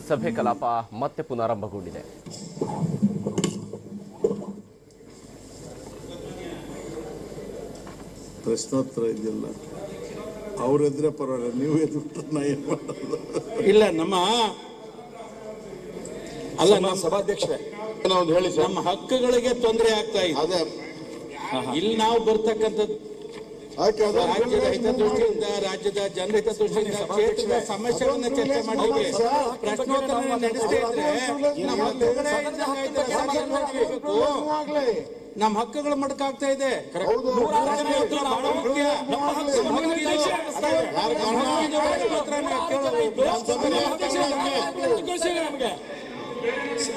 ಸಭೆ ಕಲಾಪ ಮತ್ತೆ ಪುನರಾರಂಭಗೊಂಡಿದೆ. ಪ್ರಶ್ನೋತ್ತರ ಇದೆಯಲ್ಲ, ಅವರೆದ್ರೆ ಪರವಾಗಿಲ್ಲ, ನೀವು ಎದುರು ನಾ ಏನು ಮಾಡೋದು? ಇಲ್ಲ ನಮ್ಮ ಸಭಾಧ್ಯಕ್ಷರೇ ಹೇಳಿ, ನಮ್ಮ ಹಕ್ಕುಗಳಿಗೆ ತೊಂದರೆ ಆಗ್ತಾ ಇದೆ. ಅದೇ ಇಲ್ಲಿ ನಾವು ಬರ್ತಕ್ಕಂಥದ್ದು ರಾಜ್ಯದ ಹಿತದೃಷ್ಟಿಯಿಂದ, ರಾಜ್ಯದ ಜನರ ಹಿತದೃಷ್ಟಿಯಿಂದ ಕ್ಷೇತ್ರದ ಸಮಸ್ಯೆಗಳನ್ನ ಚರ್ಚೆ ಮಾಡಿದ್ರೆ ಪ್ರಶ್ನೋತ್ತರ ನಡೆಸದೇ ಇದ್ರೆ ನಮ್ಮ ಹಕ್ಕುಗಳು ಮಡಕಾಗ್ತಾ ಇದೆ.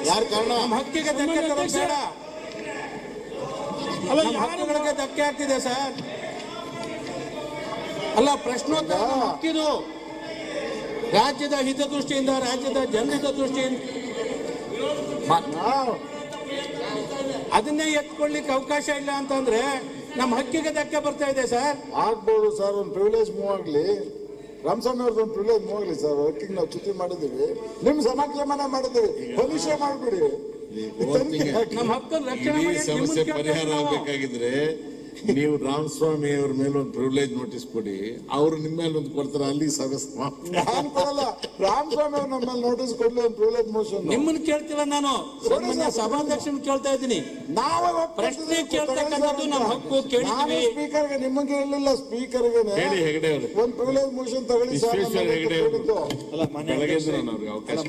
ಯಾರ ಕಾರಣ? ನಮ್ಮ ಹಕ್ಕಿಗೆ ಧಕ್ಕೆ ತರೋದು ಬೇಡ. ನಮ್ಮ ಹಕ್ಕುಗಳಿಗೆ ಧಕ್ಕೆ ಆಗ್ತಿದೆ ಸರ್. ಅಲ್ಲ, ಪ್ರಶ್ನೋತ್ತರ ಹಕ್ಕಿದು ರಾಜ್ಯದ ಹಿತದೃಷ್ಟಿಯಿಂದ, ರಾಜ್ಯದ ಜನಹಿತ ದೃಷ್ಟಿಯಿಂದ ಅದನ್ನೇ ಎತ್ಕೊಳ್ಳಿಕ್ಕೆ ಅವಕಾಶ ಇಲ್ಲ ಅಂತಂದ್ರೆ ನಮ್ಮ ಹಕ್ಕಿಗೆ ಧಕ್ಕೆ ಬರ್ತಾ ಇದೆ ಸರ್. ಆಗ್ಬೋದು ಸರ್, ಒಂದು ಪ್ರಿವಿಲೇಜ್ ಮೂವ್ ಆಗ್ಲಿ, ರಾಮಸ್ವಾಮಿ ಅವ್ರದ್ದು ಒಂದು ಪ್ರಿವಿಲೇಜ್ ಮೂವ್ ಆಗ್ಲಿ ಸರ್. ಹಕ್ಕಿಗೆ ನಾವು ಚ್ಯುತಿ ಮಾಡಿದ್ದೀವಿ, ನಿಮ್ ಸಮಾಕ್ರಮಣ ಮಾಡಿದ್ದೀವಿ, ಪರೀಕ್ಷೆ ಮಾಡ್ಬಿಡಿ. ನಮ್ಮ ಹಕ್ಕನ್ನು ರಕ್ಷಣೆ ಸಮಸ್ಯೆ ಪರಿಹಾರ ಆಗಬೇಕಾಗಿದ್ರೆ ನೀವು ರಾಮಸ್ವಾಮಿ ಅವ್ರ ಮೇಲೆ ಒಂದು ಪ್ರಿವಿಲೇಜ್ ನೋಟಿಸ್ ಕೊಡಿ, ಅವ್ರು ನಿಮ್ಮ ಮೇಲೆ ಒಂದು ಕೊಡ್ತಾರೆ, ಅಲ್ಲಿ ಸಮಸ್ಯೆ. ನಾನು ಕೊಡಲ್ಲ, ರಾಮಸ್ವಾಮಿ ಅವ್ರು ನಮ್ಮ ಮೇಲೆ ನೋಟಿಸ್ ಕೊಡ್ಲಿ, ಒಂದು ಪ್ರಿವಿಲೇಜ್ ಮೋಷನ್. ನಿಮ್ಮನ್ನ ಕೇಳ್ತಿಲ್ಲ ನಾನು, ಸಭಾಧ್ಯಕ್ಷನ ಕೇಳ್ತಾ ಇದ್ದೀನಿ. ನಾವು ಪ್ರಶ್ನೆ ಕೇಳ್ತಕ್ಕಂಥದ್ದು ನಮ್ಮ ಹಕ್ಕು. ಕೇಳಿದ್ವಿ ಸ್ಪೀಕರ್ಗೆ, ನಿಮಗೆ ಹೇಳಿಲ್ಲ ಸ್ಪೀಕರ್ಗೆ ಹೆಗಡೆ ಅವರು ಒಂದು ಪ್ರಿವಿಲೇಜ್ ಮೋಷನ್ ತಗೊಳ್ಳಿ ಸರ್. ಹೆಗಡೆ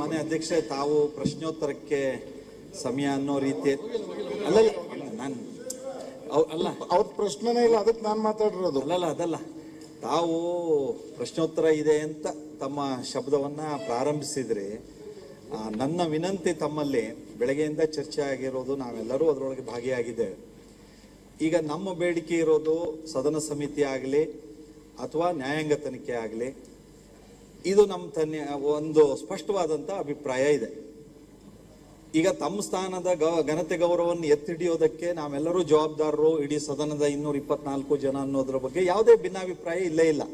ಮನೆ ಅಧ್ಯಕ್ಷೆ, ತಾವು ಪ್ರಶ್ನೋತ್ತರಕ್ಕೆ ಸಮಯ ಅನ್ನೋ ರೀತಿ ಅಲ್ಲ, ನಾನು ಅಲ್ಲ ಅವ್ರ ಪ್ರಶ್ನೆನೇ ಇಲ್ಲ, ಅದಕ್ಕೆ ನಾನು ಮಾತಾಡಿರೋದು. ಅದಲ್ಲ, ತಾವು ಪ್ರಶ್ನೋತ್ತರ ಇದೆ ಅಂತ ತಮ್ಮ ಶಬ್ದವನ್ನ ಪ್ರಾರಂಭಿಸಿದ್ರೆ, ನನ್ನ ವಿನಂತಿ ತಮ್ಮಲ್ಲಿ, ಬೆಳಗ್ಗೆಯಿಂದ ಚರ್ಚೆ ಆಗಿರೋದು, ನಾವೆಲ್ಲರೂ ಅದರೊಳಗೆ ಭಾಗಿಯಾಗಿದ್ದೇವೆ. ಈಗ ನಮ್ಮ ಬೇಡಿಕೆ ಇರೋದು ಸದನ ಸಮಿತಿ ಆಗಲಿ ಅಥವಾ ನ್ಯಾಯಾಂಗ ತನಿಖೆ ಆಗಲಿ, ಇದು ನಮ್ಮ ಒಂದು ಸ್ಪಷ್ಟವಾದಂಥ ಅಭಿಪ್ರಾಯ ಇದೆ. ಈಗ ತಮ್ಮ ಸ್ಥಾನದ ಘನತೆ ಗೌರವವನ್ನು ಎತ್ತಿಡಿಯೋದಕ್ಕೆ ನಾವೆಲ್ಲರೂ ಜವಾಬ್ದಾರರು, ಇಡೀ ಸದನದ 224 ಜನ ಅನ್ನೋದ್ರ ಬಗ್ಗೆ ಯಾವುದೇ ಭಿನ್ನಾಭಿಪ್ರಾಯ ಇಲ್ಲೇ ಇಲ್ಲ,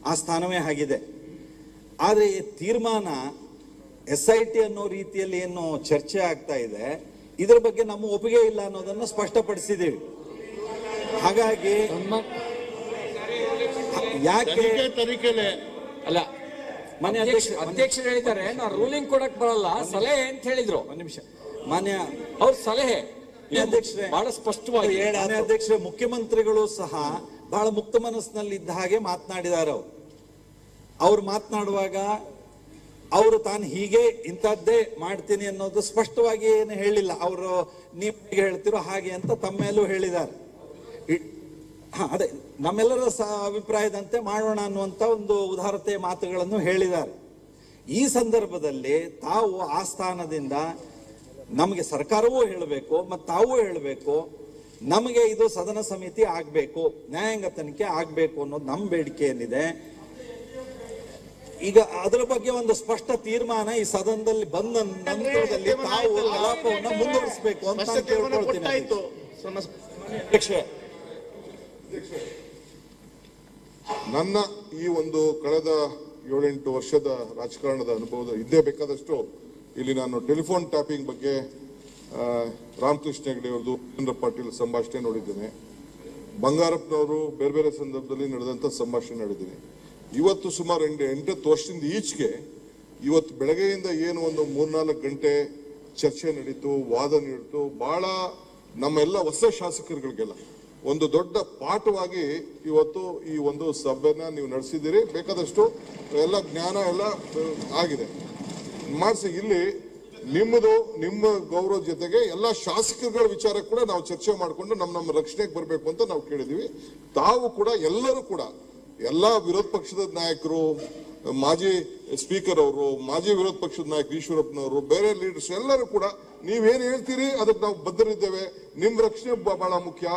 ಆ ಸ್ಥಾನವೇ ಆಗಿದೆ. ಆದರೆ ತೀರ್ಮಾನ SIT ಅನ್ನೋ ರೀತಿಯಲ್ಲಿ ಏನು ಚರ್ಚೆ ಆಗ್ತಾ ಇದೆ, ಇದ್ರ ಬಗ್ಗೆ ನಮ್ಮ ಒಪ್ಪಿಗೆ ಇಲ್ಲ ಅನ್ನೋದನ್ನ ಸ್ಪಷ್ಟಪಡಿಸಿದ್ದೀವಿ. ಹಾಗಾಗಿ ಯಾಕೆ ತನಿಖೆಲೆ ಅಲ್ಲ, ಮಾನ್ಯ ಅಧ್ಯಕ್ಷರು ಹೇಳಿದ್ದಾರೆ, ನಾವು ರೂಲಿಂಗ್ ಕೊಡಕ್ ಬರಲ್ಲ, ಸಲಹೆ ಅಂತ ಹೇಳಿದ್ರು. ಒಂದು ನಿಮಿಷ, ಮಾನ್ಯ ಅವ್ರ ಸಲಹೆ ಅಧ್ಯಕ್ಷರೇ ಬಹಳ ಸ್ಪಷ್ಟವಾಗಿ. ಮಾನ್ಯ ಅಧ್ಯಕ್ಷರೇ, ಮುಖ್ಯಮಂತ್ರಿಗಳು ಸಹ ಬಹಳ ಮುಕ್ತ ಮನಸ್ಸಿನಲ್ಲಿ ಇದ್ದ ಹಾಗೆ ಮಾತನಾಡಿದ್ದಾರೆ. ಅವ್ರು ಮಾತನಾಡುವಾಗ ಅವರು ತಾನು ಹೀಗೆ ಇಂಥದ್ದೇ ಮಾಡ್ತೀನಿ ಅನ್ನೋದು ಸ್ಪಷ್ಟವಾಗಿ ಏನು ಹೇಳಿಲ್ಲ. ಅವರು ನೀವು ಹೇಗೆ ಹೇಳ್ತಿರೋ ಹಾಗೆ ಅಂತ ತಮ್ಮ ಮೇಲೂ ಹೇಳಿದ್ದಾರೆ. ಅದೇ ನಮ್ಮೆಲ್ಲರ ಅಭಿಪ್ರಾಯದಂತೆ ಮಾಡೋಣ ಅನ್ನುವಂಥ ಒಂದು ಉದಾರತೆ ಮಾತುಗಳನ್ನು ಹೇಳಿದ್ದಾರೆ. ಈ ಸಂದರ್ಭದಲ್ಲಿ ತಾವು ಆ ಸ್ಥಾನದಿಂದ ನಮಗೆ ಸರ್ಕಾರವೂ ಹೇಳಬೇಕು ಮತ್ತು ತಾವೂ ಹೇಳಬೇಕು, ನಮಗೆ ಇದು ಸದನ ಸಮಿತಿ ಆಗಬೇಕು, ನ್ಯಾಯಾಂಗ ತನಿಖೆ ಆಗಬೇಕು ಅನ್ನೋದು ನಮ್ಮ ಬೇಡಿಕೆ ಏನಿದೆ. ಈಗ ಅದರ ಬಗ್ಗೆ ಒಂದು ಸ್ಪಷ್ಟ ತೀರ್ಮಾನ ಈ ಸದನದಲ್ಲಿ ಬಂದ ನಂತರದಲ್ಲಿ ತಾವು ಕಲಾಪವನ್ನು ಮುಂದುವರಿಸಬೇಕು ಅಂತ ಕೇಳ್ಕೊಳ್ತೀನಿ ಅಧ್ಯಕ್ಷರೇ. ನನ್ನ ಈ ಒಂದು ಕಳೆದ 7-8 ವರ್ಷದ ರಾಜಕಾರಣದ ಅನುಭವದ ಇದ್ದೇ ಬೇಕಾದಷ್ಟು ಇಲ್ಲಿ ನಾನು ಟೆಲಿಫೋನ್ ಟ್ಯಾಪಿಂಗ್ ಬಗ್ಗೆ ರಾಮಕೃಷ್ಣ ಹೆಗಡೆ ಅವ್ರದ್ದು, ಚಂದ್ರ ಪಾಟೀಲ್ ಸಂಭಾಷಣೆ ನೋಡಿದ್ದೇನೆ. ಬಂಗಾರಪ್ಪನವರು ಬೇರೆ ಬೇರೆ ಸಂದರ್ಭದಲ್ಲಿ ನಡೆದಂಥ ಸಂಭಾಷಣೆ ನೋಡಿದ್ದೀನಿ. ಇವತ್ತು ಸುಮಾರು 8 ವರ್ಷದಿಂದ ಈಚೆಗೆ ಇವತ್ತು ಬೆಳಗ್ಗೆಯಿಂದ ಏನು ಒಂದು 3-4 ಗಂಟೆ ಚರ್ಚೆ ನಡೀತು, ವಾದ ನಡೀತು. ಬಹಳ ನಮ್ಮೆಲ್ಲ ಹೊಸ ಶಾಸಕರುಗಳಿಗೆಲ್ಲ ಒಂದು ದೊಡ್ಡ ಪಾಠವಾಗಿ ಇವತ್ತು ಈ ಒಂದು ಸಭೆನ ನೀವು ನಡೆಸಿದ್ದೀರಿ. ಬೇಕಾದಷ್ಟು ಎಲ್ಲ ಜ್ಞಾನ ಎಲ್ಲ ಆಗಿದೆ ಮಾಡಿಸಿ. ಇಲ್ಲಿ ನಿಮ್ಮ ಗೌರವ ಜೊತೆಗೆ ಎಲ್ಲ ಶಾಸಕರುಗಳ ವಿಚಾರ ಕೂಡ ನಾವು ಚರ್ಚೆ ಮಾಡಿಕೊಂಡು ನಮ್ಮ ರಕ್ಷಣೆಗೆ ಬರಬೇಕು ಅಂತ ನಾವು ಕೇಳಿದೀವಿ. ತಾವು ಕೂಡ ಎಲ್ಲರೂ ಕೂಡ ಎಲ್ಲ ವಿರೋಧ ಪಕ್ಷದ ನಾಯಕರು, ಮಾಜಿ ಸ್ಪೀಕರ್ ಅವರು, ಮಾಜಿ ವಿರೋಧ ಪಕ್ಷದ ನಾಯಕ ಈಶ್ವರಪ್ಪನವರು, ಬೇರೆ ಲೀಡರ್ಸ್ ಎಲ್ಲರೂ ಕೂಡ ನೀವೇನು ಹೇಳ್ತೀರಿ ಅದಕ್ಕೆ ನಾವು ಬದ್ಧರಿದ್ದೇವೆ, ನಿಮ್ ರಕ್ಷಣೆ ಬಹಳ ಮುಖ್ಯ,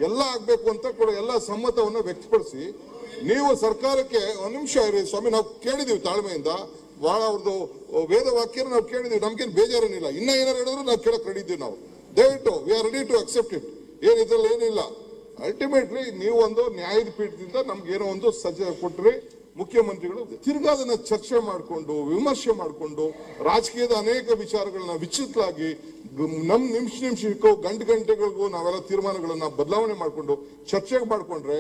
ಎಲ್ಲ ಆಗ್ಬೇಕು ಅಂತ ಕೂಡ ಎಲ್ಲ ಸಮ್ಮತವನ್ನು ವ್ಯಕ್ತಪಡಿಸಿ ನೀವು ಸರ್ಕಾರಕ್ಕೆ ಒಂದು ನಿಮಿಷ ಇರಿ ಸ್ವಾಮಿ, ನಾವು ಕೇಳಿದೀವಿ ತಾಳ್ಮೆಯಿಂದ, ಬಹಳ ಅವ್ರದ್ದು ವೇದ ವಾಕ್ಯನ ನಾವು ಕೇಳಿದೀವಿ, ನಮ್ಗೇನು ಬೇಜಾರೇನಿಲ್ಲ. ಇನ್ನ ಏನಾರು ಹೇಳಿದ್ರು ನಾವು ಕೇಳಕ್ ರೆಡಿ ಇದ್ದೀವಿ. ನಾವು ದಯವಿಟ್ಟು we are ready to accept it. ಏನ್ ಇದ್ರಲ್ಲಿ ಏನಿಲ್ಲ. ಅಲ್ಟಿಮೇಟ್ಲಿ ನೀವು ಒಂದು ನ್ಯಾಯದ ಪೀಠದಿಂದ ನಮ್ಗೆ ಏನೋ ಒಂದು ಸಜ್ಜೆ ಕೊಟ್ರಿ, ಮುಖ್ಯಮಂತ್ರಿಗಳು ತಿರ್ಗಾ ಅದನ್ನ ಚರ್ಚೆ ಮಾಡಿಕೊಂಡು ವಿಮರ್ಶೆ ಮಾಡಿಕೊಂಡು ರಾಜಕೀಯದ ಅನೇಕ ವಿಚಾರಗಳನ್ನ ವಿಚಿತ್ರವಾಗಿ ನಿಮಿಷಕ್ಕೂ ಗಂಟೆಗಳಿಗೂ ನಾವೆಲ್ಲ ತೀರ್ಮಾನಗಳನ್ನ ಬದಲಾವಣೆ ಮಾಡಿಕೊಂಡು ಚರ್ಚೆ ಮಾಡ್ಕೊಂಡ್ರೆ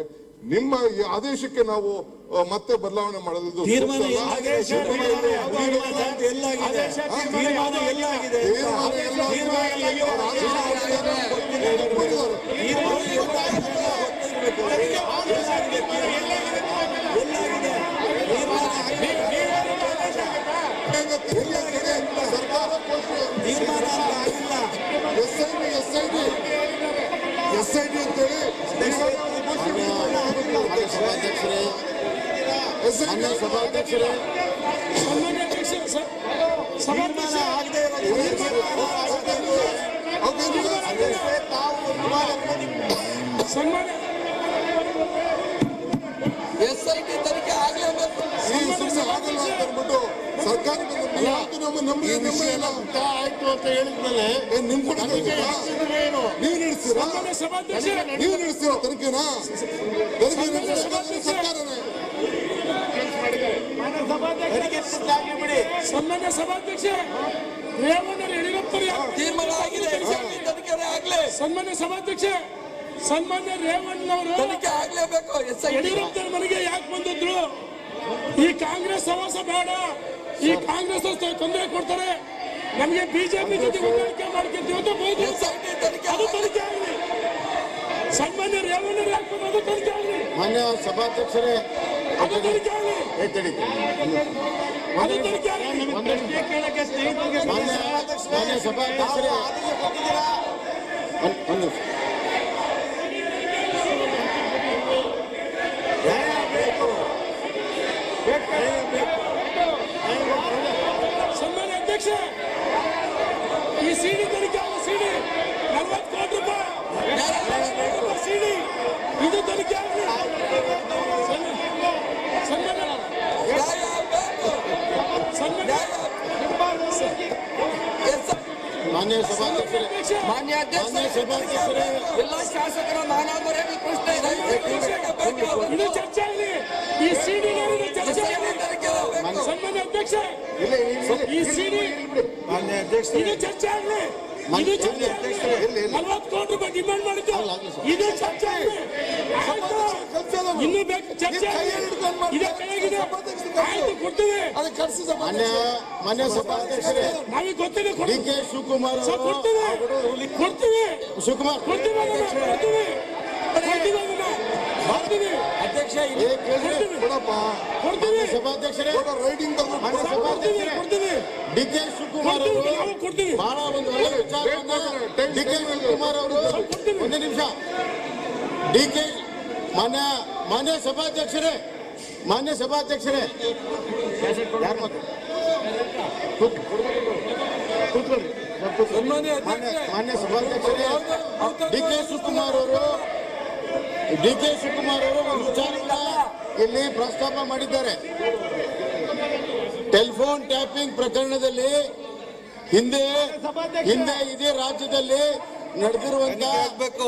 ನಿಮ್ಮ ಈ ಆದೇಶಕ್ಕೆ ನಾವು ಮತ್ತೆ ಬದಲಾವಣೆ ಮಾಡೋದು SIT ಅಂತೇಳಿ ಸಭಾಧ್ಯಕ್ಷರೇ SIT ತನಿಖೆ ಆಗಲೇಬೇಕು. ಸರ್ಕಾರ ಆಯ್ತು ಅಂತ ಹೇಳಿದ್ಮೇಲೆ ನಿಮ್ ಕೂಡ ನೀವು ನಡೆಸ್ತೀರಾ ತನಿಖೆನಾ? ಸರ್ಕಾರನೇ ಸನ್ಮಾನ್ಯ ಸಭಾಧ್ಯಕ್ಷ ರೇವಣ್ಣ ಯಡಿಯೂರಪ್ಪರು ತೀರ್ಮಾನ ಆಗಿದೆ, ತನಿಖೆ ಆಗಲೇ. ಸನ್ಮಾನ್ಯ ಸಭಾಧ್ಯಕ್ಷ ಸನ್ಮಾನ್ಯ ರೇವಣ್ಣವರು ತನಿಖೆ ಆಗಲೇಬೇಕು. ಯಡಿಯೂರಪ್ಪರ ಮನೆಗೆ ಯಾಕೆ ಬಂದಿದ್ರು? ಈ ಕಾಂಗ್ರೆಸ್ ಸವಾಸ ಬೇಡ, ಈ ಕಾಂಗ್ರೆಸ್ ತೊಂದರೆ ಕೊಡ್ತಾರೆ, ನಮಗೆ ಬಿಜೆಪಿ ಜೊತೆ ಹೊಂದಾಣಿಕೆ ಮಾಡ್ಕೊಂತೀವಿ ಅಂತ ಬೋದು. ಅದು ತನಿಖೆ ಆಗಲಿ. ಸನ್ಮಾನ್ಯ ರೇವಣ್ಣರು ಯಾಕೆ ಬಂದು ಅದು ತನಿಖೆ ಆಗಲಿ. ಮಾನ್ಯ ಸಭಾಧ್ಯಕ್ಷರೇ ಅದು ತನಿಖೆ ಆಗಲಿ. ಅದು ತನಿಖೆ ಆಗಲಿ. ಮಾನ್ಯ ಸಭಾಧ್ಯಕ್ಷರೇ ಸನ್ಮಾನ್ಯ ಅಧ್ಯಕ್ಷ, ಈ ಸಿಡಿ ತನಿಖೆ ಆಗಲಿ. ಸಿಡಿ 40 ಕೋಟಿ ರೂಪಾಯಿ ಸಿಡಿ ಇದು ತನಿಖೆ ಆಗಲಿ. ಮಾನ್ಯ ಸಭಾಧ್ಯಕ್ಷರೇ ಮಾನ್ಯ ಅಧ್ಯಕ್ಷರೇ, ಎಲ್ಲ ಶಾಸಕರ ಮಾನವರಿಗೆ ಪ್ರಶ್ನೆ ಇದೆ. ಇದು ಚರ್ಚೆ ಆಗಲಿ. ಈ ಸಿಡಿ ಚರ್ಚೆ ಆಗಲಿ. ಸನ್ಮಾನ್ಯ ಅಧ್ಯಕ್ಷ, ಈ ಸಿಡಿ ಇದು ಚರ್ಚೆ ಆಗಲಿ. ಇದು ಚರ್ಚೆ ಆಗಲಿ. 40 ಕೋಟಿ ರೂಪಾಯಿ ಡಿಮಾಂಡ್ ಮಾಡಿದ್ದು ಇದು ಚರ್ಚೆ ಆಗಲಿ. ಇನ್ನು ಬೇಕು ಚರ್ಚೆ ಆಗಲಿ. ಇದೇ ಕೆಳಗಿದೆ. ಆಯ್ತು, ಕೊಡ್ತೀವಿ. ಮಾನ್ಯ ಸಭಾಧ್ಯಕ್ಷರೇ ನಮಗೆ ಗೊತ್ತಿದೆ. DK ಶಿವಕುಮಾರ್ ಕೊಡ್ತೀವಿ ಶಿವಕುಮಾರ್ ಅಧ್ಯಕ್ಷ ಕೊಡ್ತೀವಿ. ಸಭಾಧ್ಯಕ್ಷರೇ ಕೊಡ್ತೀವಿ. DK ಶಿವಕುಮಾರ್ ಅವರು ಕೊಡ್ತೀವಿ. ಬಹಳ ಒಂದು ಒಳ್ಳೆ ವಿಚಾರವನ್ನ DK ಶಿವಕುಮಾರ್ ಅವರು ಒಂದು ನಿಮಿಷ DK ಮಾನ್ಯ ಸಭಾಧ್ಯಕ್ಷರೇ ಮಾನ್ಯ ಸಭಾಧ್ಯಕ್ಷರೇ ಯಾರು ಮಾತು ಮಾನ್ಯ ಸಭಾಧ್ಯಕ್ಷರೇ DK ಶಿವಕುಮಾರ್ ಅವರು ಒಂದು ವಿಚಾರವನ್ನ ಇಲ್ಲಿ ಪ್ರಸ್ತಾಪ ಮಾಡಿದ್ದಾರೆ. ಟೆಲಿಫೋನ್ ಟ್ಯಾಪಿಂಗ್ ಪ್ರಕರಣದಲ್ಲಿ ಹಿಂದೆ ಇದೇ ರಾಜ್ಯದಲ್ಲಿ ನಡೆದಿರುವಂತಹ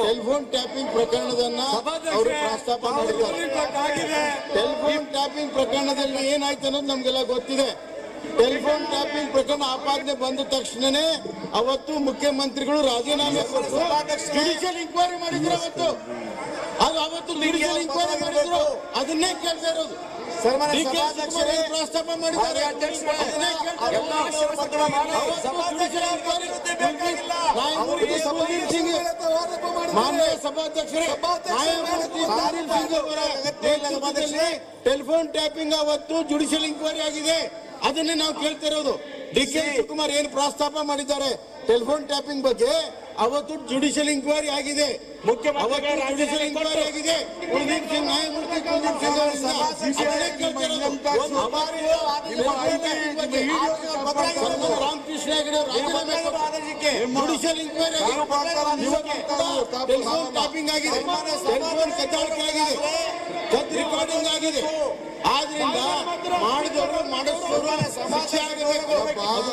ಟೆಲಿಫೋನ್ ಟ್ಯಾಪಿಂಗ್ ಪ್ರಕರಣದನ್ನ ಅವರು ಪ್ರಸ್ತಾಪ ಮಾಡಿದ್ದಾರೆ. ಟೆಲಿಫೋನ್ ಟ್ಯಾಪಿಂಗ್ ಪ್ರಕರಣದಲ್ಲಿ ಏನಾಯ್ತು ಅನ್ನೋದು ನಮ್ಗೆಲ್ಲ ಗೊತ್ತಿದೆ. ಟೆಲಿಫೋನ್ ಟ್ಯಾಪಿಂಗ್ ಪ್ರಕರಣ ಆಪಾದನೆ ಬಂದ ತಕ್ಷಣನೇ ಅವತ್ತು ಮುಖ್ಯಮಂತ್ರಿಗಳು ರಾಜೀನಾಮೆ ಕೊಟ್ಟು ಜುಡಿಷಿಯಲ್ ಇನ್ಕ್ವೈರಿ ಮಾಡಿದ್ರು. ಅವತ್ತು ಜುಡಿಷಿಯಲ್ ಇನ್ಕ್ವೈರಿ ಮಾಡಿದ್ರು. ಅದನ್ನೇ ಕೇಳ್ತಾ ಇರೋದು. ಪ್ರಸ್ತಾಪ ಮಾಡಿದ್ದಾರೆ. ಮಾನ್ಯ ಸಭಾಧ್ಯಕ್ಷರೇ, ಟೆಲಿಫೋನ್ ಟ್ಯಾಪಿಂಗ್ ಅವತ್ತು ಜುಡಿಷಿಯಲ್ ಇನ್ಕ್ವೈರಿ ಆಗಿದೆ. ಅದನ್ನೇ ನಾವು ಕೇಳ್ತಾ ಇರೋದು. DK ಶಿವಕುಮಾರ್ ಏನು ಪ್ರಸ್ತಾಪ ಮಾಡಿದ್ದಾರೆ ಟೆಲಿಫೋನ್ ಟ್ಯಾಪಿಂಗ್ ಬಗ್ಗೆ, ಅವತ್ತು ಜುಡಿಷಿಯಲ್ ಇನ್ಕ್ವೈರಿ ಆಗಿದೆ. ಜುಡಿಷಿಯಲ್ ಇನ್ಕ್ವೈರಿ ಆಗಿದೆ. ನ್ಯಾಯಮೂರ್ತಿ Kuldeep Singh Ramakrishna Hegde judicial inquiry telephone tapping ಆಗಿದೆ, ಟೆಲಿಫೋನ್ ಕದ್ದಾಲಿಕೆ ಆಗಿದೆ, ರೆಕಾರ್ಡಿಂಗ್ ಆಗಿದೆ. ಆದ್ರಿಂದ ಮಾಡಿದವರು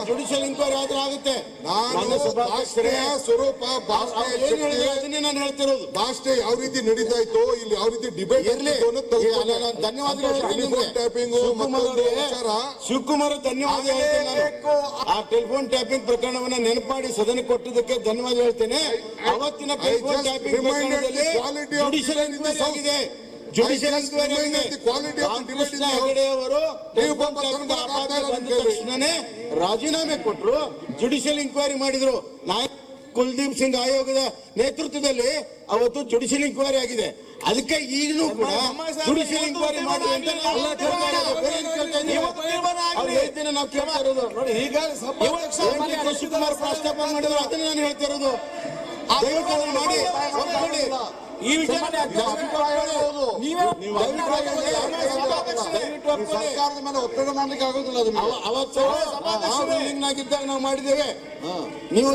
ಜುಡಿಷಿಯಲ್ ಇನ್ಕ್ವೈರಿ ಆದ್ರೆ ಆಗುತ್ತೆ. ಸ್ವರೂಪ ಅದನ್ನೇ ನಾನು ಹೇಳ್ತಿರೋದು. ಭಾಷೆ ಯಾವ ರೀತಿ ನಡೀತಾ ಇತ್ತು, ಇಲ್ಲಿ ಯಾವ ರೀತಿ ಡಿಬೇಟ್ ಇರಲಿ. ಧನ್ಯವಾದಗಳು ಶಿವಕುಮಾರ್, ಧನ್ಯವಾದ ಹೇಳ್ತೇನೆ ನಾನು. ಆ ಟೆಲಿಫೋನ್ ಟ್ಯಾಪಿಂಗ್ ಪ್ರಕರಣವನ್ನ ನೆನಪಾಡಿ ಸದನಕ್ಕೆ ಕೊಟ್ಟಿದ್ದಕ್ಕೆ ಧನ್ಯವಾದ ಹೇಳ್ತೇನೆ. ಅವತ್ತಿನ ಟೆಲಿಫೋನ್ ಟ್ಯಾಪಿಂಗ್ ಪ್ರಕರಣದಲ್ಲಿ ಜುಡಿಷಿಯಲ್ ಇನ್ಕ್ವೈರಿ ಆಗಿದೆ. ಜುಡಿಷಿಯಲ್ ಇನ್ಕ್ವೈರಿ ರಾಮಕೃಷ್ಣ ಹೆಗಡೆ ಅವರು ಬಂದ ತಕ್ಷಣನೇ ರಾಜೀನಾಮೆ ಕೊಟ್ಟರು, ಜುಡಿಷಿಯಲ್ ಇನ್ಕ್ವೈರಿ ಮಾಡಿದ್ರು. ನಾಯಕ್ ಕುಲ್ದೀಪ್ ಸಿಂಗ್ ಆಯೋಗದ ನೇತೃತ್ವದಲ್ಲಿ ಅವತ್ತು ಜುಡಿಷಿಯಲ್ ಇನ್ಕ್ವೈರಿ ಆಗಿದೆ. ಅದಕ್ಕೆ ಈಗಲೂ ಕೂಡ ಜುಡಿಷಿಯಲ್ ಇನ್ಕ್ವೈರಿ ಮಾಡಿ ಅಂತ ನಾವು ಕೇಳ್ತಾ ಇರೋದು. ನೋಡಿ, ಈಗ ಶಿವಕುಮಾರ್ ಪ್ರಸ್ತಾಪ ಮಾಡಿದ್ರು, ಅದನ್ನ ನಾನು ಹೇಳ್ತಾ ಇರೋದು. ದಯವಿಟ್ಟು ಮಾಡಿ ಈ ವಿಚಾರ ಸರ್ಕಾರದ ಮೇಲೆ ಒತ್ತಡ ಮಾಡ್ಲಿಕ್ಕೆ ಆಗೋದಿಲ್ಲ. ಅವತ್ತು ನಾವು ಮಾಡಿದ್ದೇವೆ. ನೀವು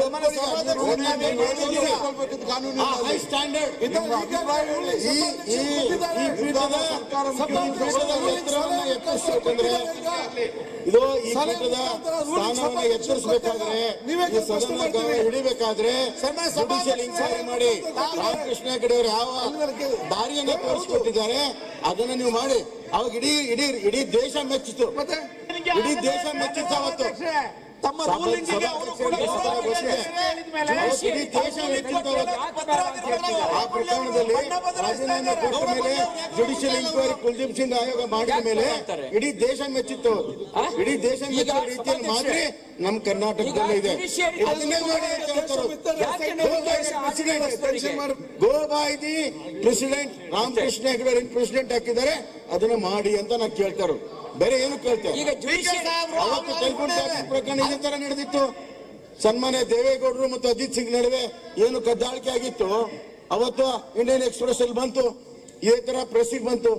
ಹೈ ಸ್ಟ್ಯಾಂಡರ್ಡ್ ಇದು ಈ ಪೀಠದ ಸ್ಥಾನವನ್ನು ಎಚ್ಚರಿಸಬೇಕಾದ್ರೆ, ಹಿಡಿಬೇಕಾದ್ರೆ ಜುಡಿಷಿಯಲ್ ಇನ್ಕ್ವೈರಿ ಮಾಡಿ ರಾಮಕೃಷ್ಣ ಹೆಗಡೆ ಅವರು ಯಾವ ದಾರಿಯನ್ನು ತೋರಿಸ್ಕೊಟ್ಟಿದ್ದಾರೆ ಅದನ್ನ ನೀವು ಮಾಡಿ. ಅವಾಗ ಇಡೀ ದೇಶ ಮೆಚ್ಚಿತು, ಇಡೀ ದೇಶ ಮೆಚ್ಚಿತ್ತು. ಅವತ್ತು ತಮ್ಮ ರೂಲಿಂಗಿಗೆ ಅವರು ಕೂಡ ಇಡೀ ದೇಶ ಮೆಚ್ಚಿತ್ತು. ಆ ಪ್ರಕರಣದಲ್ಲಿ ರಾಜೀನಾಮೆ ಕೊಟ್ಟ ಮೇಲೆ ಜುಡಿಷಿಯಲ್ ಇನ್ಕ್ವೈರಿ ಕುಲ್ದೀಪ್ ಸಿಂಗ್ ಆಯೋಗ ಮಾಡಿದ ಮೇಲೆ ಇಡೀ ದೇಶ ಮೆಚ್ಚಿತ್ತು. ಇಡೀ ದೇಶ ಮೆಚ್ಚುವ ರೀತಿಯಲ್ಲಿ ಮಾದರಿ ನಮ್ಮ ಕರ್ನಾಟಕದಲ್ಲೇ ಇದೆ. ಅದನ್ನೇ ಮಾಡಿ go by the president Ramakrishna Hegde president ಹಾಕಿದ್ದಾರೆ, ಅದನ್ನ ಮಾಡಿ ಅಂತ ನಾನು ಕೇಳ್ತಾರ. ಬೇರೆ ಏನು ಕೇಳ್ತೇವೆ. ಅವತ್ತು ಟೆಲಿಫೋನ್ ಟ್ಯಾಪಿಂಗ್ ಪ್ರಕರಣ ಇದೇ ತರ ನಡೆದಿತ್ತು. ಸನ್ಮಾನ್ಯ ದೇವೇಗೌಡರು ಮತ್ತು ಅಜಿತ್ ಸಿಂಗ್ ನಡುವೆ ಏನು ಕದ್ದಾಳಿಕೆ ಆಗಿತ್ತು, ಅವತ್ತು ಇಂಡಿಯನ್ ಎಕ್ಸ್ಪ್ರೆಸ್ ಅಲ್ಲಿ ಬಂತು, ಇದೇ ತರ ಪ್ರೆಸ್ಸಿಗೆ ಬಂತು.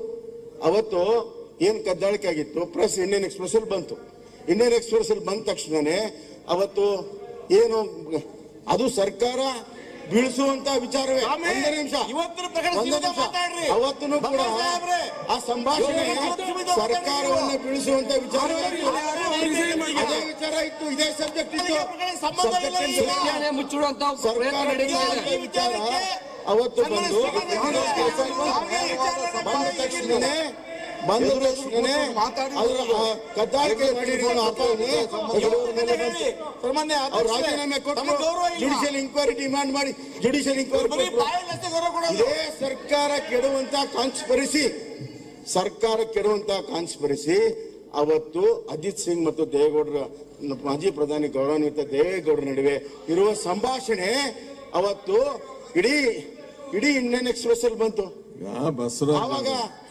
ಅವತ್ತು ಏನ್ ಕದ್ದಾಳಿಕೆ ಆಗಿತ್ತು ಪ್ರೆಸ್ ಇಂಡಿಯನ್ ಎಕ್ಸ್ಪ್ರೆಸ್ ಅಲ್ಲಿ ಬಂತು. ಇಂಡಿಯನ್ ಎಕ್ಸ್ಪ್ರೆಸ್ ಅಲ್ಲಿ ಬಂದ ತಕ್ಷಣನೇ ಅವತ್ತು ಏನು ಅದು ಸರ್ಕಾರ ಬೀಳಿಸುವಂತ ವಿಚಾರವೇ. ಒಂದೇ ನಿಮಿಷ, ಅವತ್ತೂ ಕೂಡ ಆ ಸಂಭಾಷಣೆ ಸರ್ಕಾರವನ್ನು ಬೀಳಿಸುವಂತ ವಿಚಾರವೇ. ಅದೇ ವಿಚಾರ ಇತ್ತು, ಇದೇ ಸಬ್ಜೆಕ್ಟ್ ಇತ್ತು. ಸರ್ಕಾರ ವಿಚಾರ ಅವತ್ತು ಬಂದ ತಕ್ಷಣನೇ ಕದ್ದಾಳಿಕೆ ರಾಜೀನಾಮೆ ಕೊಟ್ಟು ಜುಡಿಷಿಯಲ್ ಇನ್ಕ್ವೈರಿ ಡಿಮಾಂಡ್ ಮಾಡಿ ಜುಡಿಷಿಯಲ್ ಇನ್ಕ್ವೈರಿ. ಇದೇ ಸರ್ಕಾರ ಕೆಡುವಂತ ಅವತ್ತು ಅಜಿತ್ ಸಿಂಗ್ ಮತ್ತು ದೇವೇಗೌಡರ ಮಾಜಿ ಪ್ರಧಾನಿ ಗೌರವಾನ್ವಿತ ದೇವೇಗೌಡರ ನಡುವೆ ಇರುವ ಸಂಭಾಷಣೆ ಅವತ್ತು ಇಡೀ ಇಂಡಿಯನ್ ಎಕ್ಸ್ಪ್ರೆಸ್ ಅಲ್ಲಿ ಬಂತು.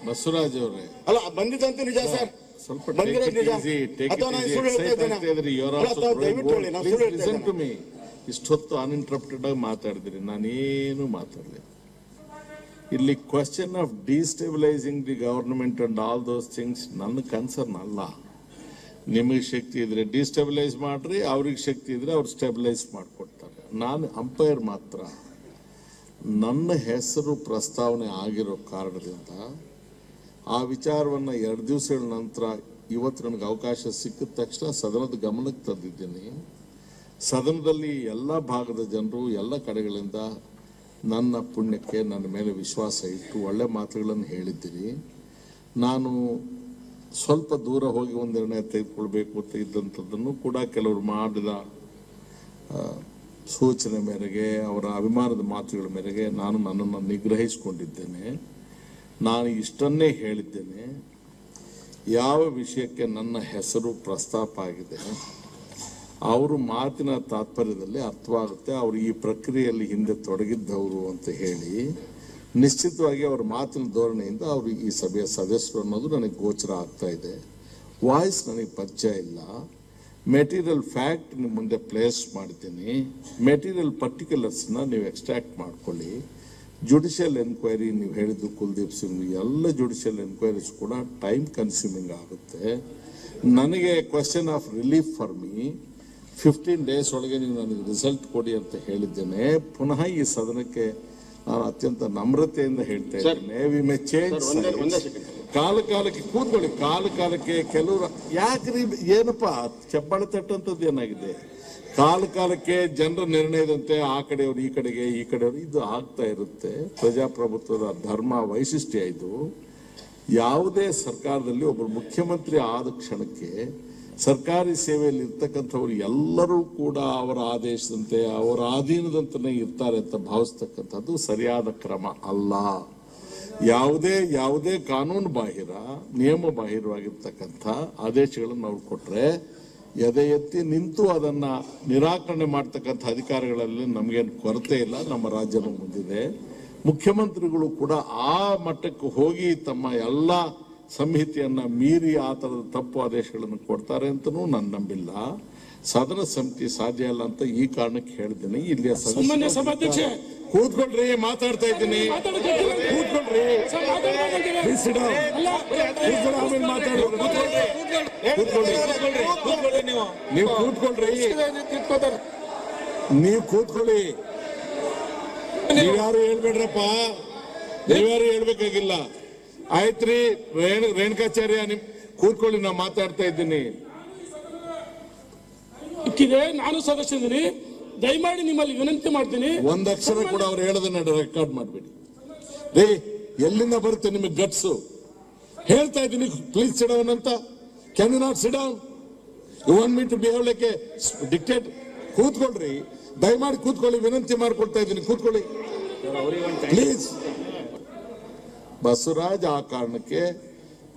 ಬಸವರಾಜ್ ಅವರೇ, ಅಲ್ಲ ಬಂದಿದ್ದಂತೂ ನಿಜ ಸರ್, ಸ್ವಲ್ಪ ಬಂದಿರೋದು ನಿಜ ಅಥವಾ ನಾನು ಸುಳ್ಳು ಹೇಳ್ತಾ ಇದ್ದೇನೆ? ಇಷ್ಟೊತ್ತು ಅನ್ಇಂಟರಪ್ಟೆಡ್ ಆಗಿ ಮಾತಾಡಿದ್ರಿ, ನಾನೇನು ಮಾತಾಡಲಿಲ್ಲ. ಇಲ್ಲಿ question of destabilising the government and all those things ನನ್ನ ಕನ್ಸರ್ನ್ ಅಲ್ಲ. ನಿಮಗೆ ಶಕ್ತಿ ಇದ್ರೆ ಡಿಸ್ಟೆಬಿಲೈಸ್ ಮಾಡ್ರಿ, ಅವ್ರಿಗೆ ಶಕ್ತಿ ಇದ್ರೆ ಅವ್ರು ಸ್ಟೆಬಿಲೈಸ್ ಮಾಡಿಕೊಡ್ತಾರೆ. ನಾನು ಅಂಪೈರ್ ಮಾತ್ರ. ನನ್ನ ಹೆಸರು ಪ್ರಸ್ತಾವನೆ ಆಗಿರೋ ಕಾರಣದಿಂದ ಆ ವಿಚಾರವನ್ನು 2 ದಿವಸಗಳ ನಂತರ ಇವತ್ತು ನನಗೆ ಅವಕಾಶ ಸಿಕ್ಕಿದ ತಕ್ಷಣ ಸದನದ ಗಮನಕ್ಕೆ ತಂದಿದ್ದೀನಿ. ಸದನದಲ್ಲಿ ಎಲ್ಲ ಭಾಗದ ಜನರು ಎಲ್ಲ ಕಡೆಗಳಿಂದ ನನ್ನ ಪುಣ್ಯಕ್ಕೆ ನನ್ನ ಮೇಲೆ ವಿಶ್ವಾಸ ಇಟ್ಟು ಒಳ್ಳೆ ಮಾತುಗಳನ್ನು ಹೇಳಿದ್ದೀರಿ. ನಾನು ಸ್ವಲ್ಪ ದೂರ ಹೋಗಿ ಒಂದು ನಿರ್ಣಯ ತೆಗೆದುಕೊಳ್ಬೇಕು ಅಂತ ಇದ್ದಂಥದ್ದನ್ನು ಕೂಡ ಕೆಲವರು ಮಾಡಿದ ಸೂಚನೆ ಮೇರೆಗೆ, ಅವರ ಅಭಿಮಾನದ ಮಾತುಗಳ ಮೇರೆಗೆ ನಾನು ನನ್ನನ್ನು ನಿಗ್ರಹಿಸಿಕೊಂಡಿದ್ದೇನೆ. ನಾನು ಇಷ್ಟನ್ನೇ ಹೇಳಿದ್ದೇನೆ, ಯಾವ ವಿಷಯಕ್ಕೆ ನನ್ನ ಹೆಸರು ಪ್ರಸ್ತಾಪ ಆಗಿದೆ ಅವರು ಮಾತಿನ ತಾತ್ಪರ್ಯದಲ್ಲಿ ಅರ್ಥವಾಗುತ್ತೆ, ಅವರು ಈ ಪ್ರಕ್ರಿಯೆಯಲ್ಲಿ ಹಿಂದೆ ತೊಡಗಿದ್ದವರು ಅಂತ ಹೇಳಿ ನಿಶ್ಚಿತವಾಗಿ ಅವರ ಮಾತಿನ ಧೋರಣೆಯಿಂದ ಅವರು ಈ ಸಭೆಯ ಸದಸ್ಯರು ಅನ್ನೋದು ನನಗೆ ಗೋಚರ ಆಗ್ತಾ ಇದೆ. ವಾಯ್ಸ್ ನನಗೆ ಪರಿಚಯ ಇಲ್ಲ. ಮೆಟೀರಿಯಲ್ ಫ್ಯಾಕ್ಟ್ ನಿಮ್ಮ ಮುಂದೆ ಪ್ಲೇಸ್ ಮಾಡಿದ್ದೀನಿ. ಮೆಟೀರಿಯಲ್ ಪರ್ಟಿಕ್ಯುಲರ್ಸ್ನ ನೀವು ಎಕ್ಸ್ಟ್ರಾಕ್ಟ್ ಮಾಡ್ಕೊಳ್ಳಿ. ಜುಡಿಷಿಯಲ್ ಎನ್ಕ್ವೈರಿ ನೀವು ಹೇಳಿದ್ದು ಕುಲ್ದೀಪ್ ಸಿಂಗ್, ಎಲ್ಲ ಜುಡಿಷಿಯಲ್ ಎನ್ಕ್ವೈರೀಸ್ ಕೂಡ ಟೈಮ್ ಕನ್ಸ್ಯೂಮಿಂಗ್ ಆಗುತ್ತೆ. ನನಗೆ question of relief for me 15 days ಒಳಗೆ ನೀವು ನನಗೆ ರಿಸಲ್ಟ್ ಕೊಡಿ ಅಂತ ಹೇಳಿದ್ದೇನೆ. ಪುನಃ ಈ ಸದನಕ್ಕೆ ನಾನು ಅತ್ಯಂತ ನಮ್ರತೆಯಿಂದ ಹೇಳ್ತಾ ಇದ್ದೇನೆ, ವಿ ಮೇ ಚೇಂಜ್ ಕಾಲಕ್ಕೆ ಕೂತ್ಕೊಳ್ಳಿ. ಕಾಲಕ್ಕೆ ಕೆಲವರು ಯಾಕ್ರಿ ಏನಪ್ಪ ಚಪ್ಪಾಳೆ ತಟ್ಟಂಥದ್ದು ಏನಾಗಿದೆ? ಕಾಲಕ್ಕೆ ಜನರ ನಿರ್ಣಯದಂತೆ ಆ ಕಡೆಯವರು ಈ ಕಡೆಯವರು ಇದು ಆಗ್ತಾ ಇರುತ್ತೆ. ಪ್ರಜಾಪ್ರಭುತ್ವದ ಧರ್ಮ ವೈಶಿಷ್ಟ್ಯ ಇದು. ಯಾವುದೇ ಸರ್ಕಾರದಲ್ಲಿ ಒಬ್ಬರು ಮುಖ್ಯಮಂತ್ರಿ ಆದ ಕ್ಷಣಕ್ಕೆ ಸರ್ಕಾರಿ ಸೇವೆಯಲ್ಲಿ ಇರ್ತಕ್ಕಂಥವ್ರು ಎಲ್ಲರೂ ಕೂಡ ಅವರ ಆದೇಶದಂತೆ ಅವರ ಅಧೀನದಂತೆ ಇರ್ತಾರೆ ಅಂತ ಭಾವಿಸ್ತಕ್ಕಂಥದ್ದು ಸರಿಯಾದ ಕ್ರಮ ಅಲ್ಲ. ಯಾವುದೇ ಕಾನೂನು ಬಾಹಿರ ನಿಯಮ ಬಾಹಿರವಾಗಿರ್ತಕ್ಕಂಥ ಆದೇಶಗಳನ್ನು ಅವ್ರು ಕೊಟ್ರೆ ಎದೆ ಎತ್ತಿ ನಿಂತು ಅದನ್ನ ನಿರಾಕರಣೆ ಮಾಡ್ತಕ್ಕಂಥ ಅಧಿಕಾರಿಗಳಲ್ಲಿ ನಮಗೇನು ಕೊರತೆ ಇಲ್ಲ. ನಮ್ಮ ರಾಜ್ಯನೂ ಮುಂದಿದೆ. ಮುಖ್ಯಮಂತ್ರಿಗಳು ಕೂಡ ಆ ಮಟ್ಟಕ್ಕೆ ಹೋಗಿ ತಮ್ಮ ಎಲ್ಲ ಸಂಹಿತೆಯನ್ನ ಮೀರಿ ಆ ತರದ ತಪ್ಪು ಆದೇಶಗಳನ್ನು ಕೊಡ್ತಾರೆ ಅಂತನೂ ನಾನು ನಂಬಿಲ್ಲ. ಸದನ ಸಮಿತಿ ಸಾಧ್ಯ ಇಲ್ಲ ಅಂತ ಈ ಕಾರಣಕ್ಕೆ ಹೇಳಿದ್ದೀನಿ. ಇಲ್ಲಿಯ ಸಭಾಧ್ಯಕ್ಷ ಕೂತ್ಕೊಳ್ರಿ, ಮಾತಾಡ್ತಾ ಇದ್ದೀನಿ. ಕೂತ್ಕೊಳ್ರಿ, ಆಮೇಲೆ ಮಾತಾಡೋದು. ನೀವು ಕೂತ್ಕೊಳ್ರಿ, ನೀವು ಕೂತ್ಕೊಳ್ಳಿ. ನೀವ್ಯಾರು ಹೇಳ್ಬೇಡ್ರಪ್ಪ, ನೀವ್ಯಾರು ಹೇಳ್ಬೇಕಾಗಿಲ್ಲ. ಆಯ್ತ್ರಿ ರೇಣುಕಾಚಾರ್ಯ, ನಿಮ್ ಕೂತ್ಕೊಳ್ಳಿ, ನಾ ಮಾತಾಡ್ತಾ ಇದ್ದೀನಿ. ನಾನು ಸದಸ್ಯನಿದ್ದೀನಿ, ದಯಮಾಡಿ ನಿಮ್ಮಲ್ಲಿ ವಿನಂತಿ ಮಾಡ್ತೀನಿ, ಒಂದಕ್ಷರ ಕೂಡ ಅವ್ರು ಹೇಳೋದನ್ನ ರೆಕಾರ್ಡ್ ಮಾಡಬೇಡಿ. ರೇ, ಎಲ್ಲಿಂದ ಬರುತ್ತೆ ನಿಮಗೆ ಗಟ್ಸು? ಹೇಳ್ತಾ ಇದ್ದೀನಿ, ಪ್ಲೀಸ್ ಸಿಟ್ ಡೌನ್ ಅಂತ. Can you not sit down? You want me to behave like a dictate? ಕೂತ್ಕೊಳ್ರಿ, ದಯಮಾಡಿ ಕೂತ್ಕೊಳ್ಳಿ, ವಿನಂತಿ ಮಾಡ್ಕೊಳ್ತಾ ಇದ್ದೀನಿ, ಕೂತ್ಕೊಳ್ಳಿ ಪ್ಲೀಸ್. ಬಸವರಾಜ್, ಆ ಕಾರಣಕ್ಕೆ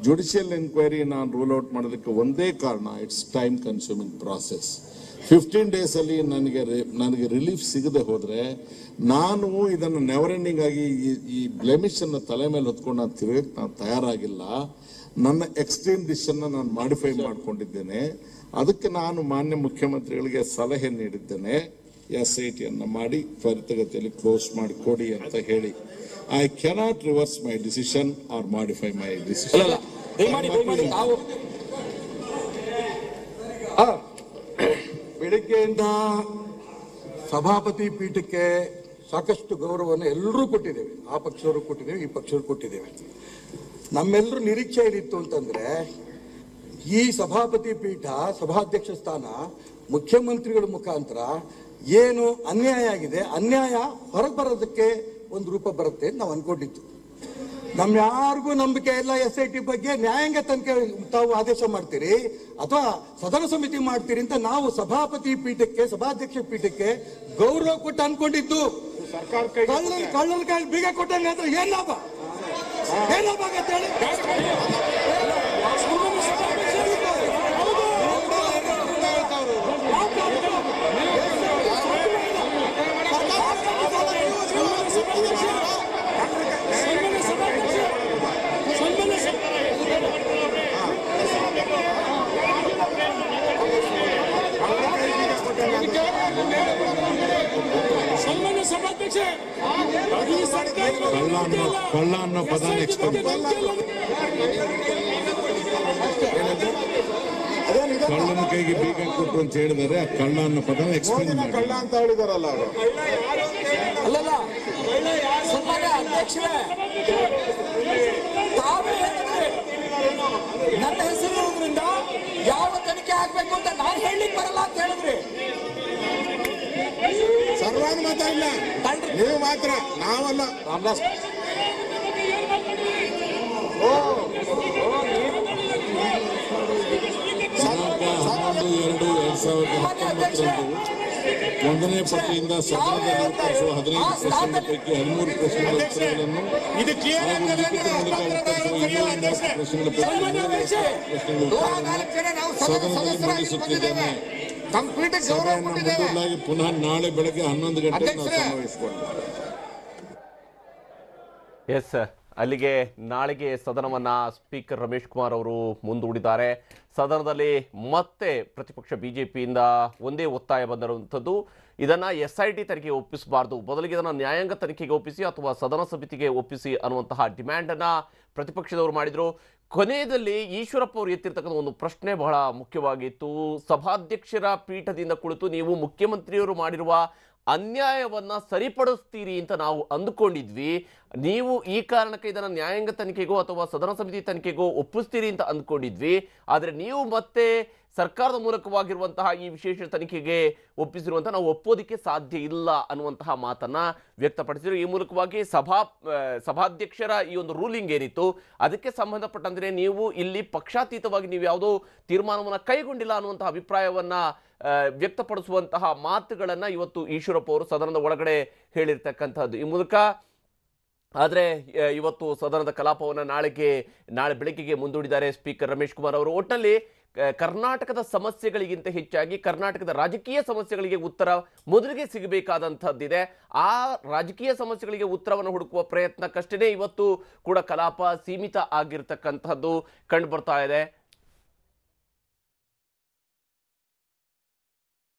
ಜುಡಿಷಿಯಲ್ ಎನ್ಕ್ವೈರಿ ನಾನು ರೂಲ್ ಔಟ್ ಮಾಡೋದಕ್ಕೆ ಒಂದೇ ಕಾರಣ, it's time consuming process. 15 days ಅಲ್ಲಿ ನನಗೆ ರಿಲೀಫ್ ಸಿಗದೆ ಹೋದ್ರೆ ನಾನು ಇದನ್ನು ನೆವರ್ ಎಂಡಿಂಗ್ ಆಗಿ ಈ ಬ್ಲೆಮಿಶ್ ಅನ್ನು ತಲೆ ಮೇಲೆ ಹೊತ್ಕೊಂಡು ನಾನು ತಿರುಗಕ್ಕೆ ನಾನು ತಯಾರಾಗಿಲ್ಲ. ನನ್ನ ಎಕ್ಸ್ಟ್ರೀಮ್ ಡಿಸಿಷನ್ ನಾನು ಮಾಡಿಫೈ ಮಾಡ್ಕೊಂಡಿದ್ದೇನೆ. ಅದಕ್ಕೆ ನಾನು ಮಾನ್ಯ ಮುಖ್ಯಮಂತ್ರಿಗಳಿಗೆ ಸಲಹೆ ನೀಡಿದ್ದೇನೆ, SIT ಅನ್ನು ಮಾಡಿ ತ್ವರಿತಗತಿಯಲ್ಲಿ ಕ್ಲೋಸ್ ಮಾಡಿ ಕೊಡಿ ಅಂತ ಹೇಳಿ. I cannot reverse my decision or modify my decision. ಬೆಳಿಗ್ಗೆಯಿಂದ ಸಭಾಪತಿ ಪೀಠಕ್ಕೆ ಸಾಕಷ್ಟು ಗೌರವವನ್ನು ಎಲ್ಲರೂ ಕೊಟ್ಟಿದ್ದೇವೆ. ಆ ಪಕ್ಷವರು ಕೊಟ್ಟಿದ್ದೇವೆ, ಈ ಪಕ್ಷವರು ಕೊಟ್ಟಿದ್ದೇವೆ. ನಮ್ಮೆಲ್ಲರೂ ನಿರೀಕ್ಷೆ ಏನಿತ್ತು ಅಂತಂದ್ರೆ, ಈ ಸಭಾಪತಿ ಪೀಠ, ಸಭಾಧ್ಯಕ್ಷ ಸ್ಥಾನ ಮುಖ್ಯಮಂತ್ರಿಗಳ ಮುಖಾಂತರ ಏನು ಅನ್ಯಾಯ ಆಗಿದೆ, ಅನ್ಯಾಯ ಹೊರಗೆ ಬರೋದಕ್ಕೆ ಒಂದು ರೂಪ ಬರುತ್ತೆ ಅಂತ ನಾವು ಅನ್ಕೊಂಡಿದ್ದು. ನಮ್ ಯಾರಿಗೂ ನಂಬಿಕೆ ಇಲ್ಲ SIT ಬಗ್ಗೆ. ನ್ಯಾಯಾಂಗ ತನಿಖೆ ತಾವು ಆದೇಶ ಮಾಡ್ತೀರಿ ಅಥವಾ ಸದನ ಸಮಿತಿ ಮಾಡ್ತೀರಿ ಅಂತ ನಾವು ಸಭಾಪತಿ ಪೀಠಕ್ಕೆ, ಸಭಾಧ್ಯಕ್ಷ ಪೀಠಕ್ಕೆ ಗೌರವ ಕೊಟ್ಟು ಅನ್ಕೊಂಡಿದ್ದು. ಕಳ್ಳನ ಕೈ ಬೀಗ ಕೊಟ್ಟಂಗೆ ಅಂದ್ರೆ ಏನ್ ಲಾಭ? ಏನ್ ಲಾಭ ಆಗತ್ತೆ ಹೇಳಿ? ಕಳ್ಳ ಅನ್ನೋ ಪದಾನ ಎಕ್ಸ್ಪೆಂಡ್, ಕಳ್ಳನ ಕೈಗೆ ಬೀಗ ಕೊಟ್ಟು ಅಂತ ಹೇಳಿದರೆ ಆ ಕಳ್ಳ ಅನ್ನೋ ಪದಾನ ಎಕ್ಸ್ಪೆಂಡ್ ಮಾಡಿ ಕಳ್ಳ ಅಂತ ಹೇಳಿದಾರಲ್ಲ ಅವರು. ನನ್ನ ಹೆಸರು ಇರೋದ್ರಿಂದ ಯಾವ ತನಿಖೆ ಆಗ್ಬೇಕು ಅಂತ ನಾನು ಹೇಳಲಿಕ್ಕೆ ಬರಲ್ಲ ಅಂತ ಹೇಳಿದ್ರಿ. ಸರ್ವಾನ್ ಮಾತಾಡಲ್ಲ, ನೀವು ಮಾತ್ರ, ನಾವಲ್ಲ. ರಾಮದಾಸ್ ದಿನಾಂಕ 11/2/2019 ಒಂದನೇ ಪಟ್ಟಿಯಿಂದ ಸದನದಲ್ಲಿ ಉತ್ತರಿಸುವ 15 ಪ್ರಶ್ನೆಗಳ ಪೈಕಿ 13 ಪ್ರಶ್ನೆಗಳ ಉತ್ತರಗಳನ್ನು ಹಾಗೂ ಲಿಖಿತ ಮೂಲಕ ಉತ್ತರಿಸುವ 230 ಪ್ರಶ್ನೆಗಳ ಪೈಕಿ 3 ಪ್ರಶ್ನೆಗಳ ಉತ್ತರವನ್ನು ಸದನದಲ್ಲಿ ಮಂಡಿಸುತ್ತಿದ್ದೇನೆ. ಸಭೆಯನ್ನು ಮುಂದೂಡಲಾಗಿ ಪುನಃ ನಾಳೆ ಬೆಳಗ್ಗೆ 11 ಗಂಟೆಗೆ ನಾವು ಸಮಾವೇಶಗೊಂಡಿದ್ದೇವೆ. ಎಸ್, ಅಲ್ಲಿಗೆ ನಾಳೆಗೆ ಸದನವನ್ನ ಸ್ಪೀಕರ್ ರಮೇಶ್ ಕುಮಾರ್ ಅವರು ಮುಂದೂಡಿದ್ದಾರೆ. ಸದನದಲ್ಲಿ ಮತ್ತೆ ಪ್ರತಿಪಕ್ಷ ಬಿಜೆಪಿಯಿಂದ ಒಂದೇ ಒತ್ತಾಯ ಬಂದಿರುವಂಥದ್ದು, ಇದನ್ನ SIT ತನಿಖೆಗೆ ಒಪ್ಪಿಸಬಾರದು, ಬದಲಿಗೆ ಇದನ್ನ ನ್ಯಾಯಾಂಗ ತನಿಖೆಗೆ ಒಪ್ಪಿಸಿ ಅಥವಾ ಸದನ ಸಮಿತಿಗೆ ಒಪ್ಪಿಸಿ ಅನ್ನುವಂತಹ ಡಿಮ್ಯಾಂಡ್ ಅನ್ನ ಪ್ರತಿಪಕ್ಷದವರು ಮಾಡಿದ್ರು. ಕೊನೆಯಲ್ಲಿ ಈಶ್ವರಪ್ಪ ಅವರು ಎತ್ತಿರ್ತಕ್ಕಂಥ ಒಂದು ಪ್ರಶ್ನೆ ಬಹಳ ಮುಖ್ಯವಾಗಿತ್ತು. ಸಭಾಧ್ಯಕ್ಷರ ಪೀಠದಿಂದ ಕುಳಿತು ನೀವು ಮುಖ್ಯಮಂತ್ರಿಯವರು ಮಾಡಿರುವ ಅನ್ಯಾಯವನ್ನ ಸರಿಪಡಿಸ್ತೀರಿ ಅಂತ ನಾವು ಅಂದುಕೊಂಡಿದ್ವಿ. ನೀವು ಈ ಕಾರಣಕ್ಕೆ ಇದನ್ನು ನ್ಯಾಯಾಂಗ ತನಿಖೆಗೋ ಅಥವಾ ಸದನ ಸಮಿತಿ ತನಿಖೆಗೋ ಒಪ್ಪಿಸ್ತೀರಿ ಅಂತ ಅಂದ್ಕೊಂಡಿದ್ವಿ. ಆದರೆ ನೀವು ಮತ್ತೆ ಸರ್ಕಾರದ ಮೂಲಕವಾಗಿರುವಂತಹ ಈ ವಿಶೇಷ ತನಿಖೆಗೆ ಒಪ್ಪಿಸಿರುವಂತಹ ನಾವು ಒಪ್ಪೋದಕ್ಕೆ ಸಾಧ್ಯ ಇಲ್ಲ ಅನ್ನುವಂತಹ ಮಾತನ್ನ ವ್ಯಕ್ತಪಡಿಸಿದರು. ಈ ಮೂಲಕವಾಗಿ ಸಭಾಧ್ಯಕ್ಷರ ಈ ಒಂದು ರೂಲಿಂಗ್ ಏನಿತ್ತು ಅದಕ್ಕೆ ಸಂಬಂಧಪಟ್ಟಂತೆ ನೀವು ಇಲ್ಲಿ ಪಕ್ಷಾತೀತವಾಗಿ ನೀವು ಯಾವುದೋ ತೀರ್ಮಾನವನ್ನು ಕೈಗೊಂಡಿಲ್ಲ ಅನ್ನುವಂತಹ ಅಭಿಪ್ರಾಯವನ್ನ ವ್ಯಕ್ತಪಡಿಸುವಂತಹ ಮಾತುಗಳನ್ನ ಇವತ್ತು ಈಶ್ವರಪ್ಪ ಅವರು ಸದನದ ಒಳಗಡೆ ಹೇಳಿರ್ತಕ್ಕಂಥದ್ದು. ಈ ಮೂಲಕ ಆದರೆ ಇವತ್ತು ಸದನದ ಕಲಾಪವನ್ನು ನಾಳೆ ಬೆಳಗ್ಗೆಗೆ ಮುಂದೂಡಿದ್ದಾರೆ ಸ್ಪೀಕರ್ ರಮೇಶ್ ಕುಮಾರ್ ಅವರು. ಒಟ್ಟಲ್ಲಿ ಕರ್ನಾಟಕದ ಸಮಸ್ಯೆಗಳಿಗಿಂತ ಹೆಚ್ಚಾಗಿ ಕರ್ನಾಟಕದ ರಾಜಕೀಯ ಸಮಸ್ಯೆಗಳಿಗೆ ಉತ್ತರ ಮೊದಲಿಗೆ ಸಿಗಬೇಕಾದಂಥದ್ದಿದೆ. ಆ ರಾಜಕೀಯ ಸಮಸ್ಯೆಗಳಿಗೆ ಉತ್ತರವನ್ನು ಹುಡುಕುವ ಪ್ರಯತ್ನಕ್ಕಷ್ಟೇ ಇವತ್ತು ಕೂಡ ಕಲಾಪ ಸೀಮಿತ ಆಗಿರ್ತಕ್ಕಂಥದ್ದು ಕಂಡು ಬರ್ತಾ ಇದೆ.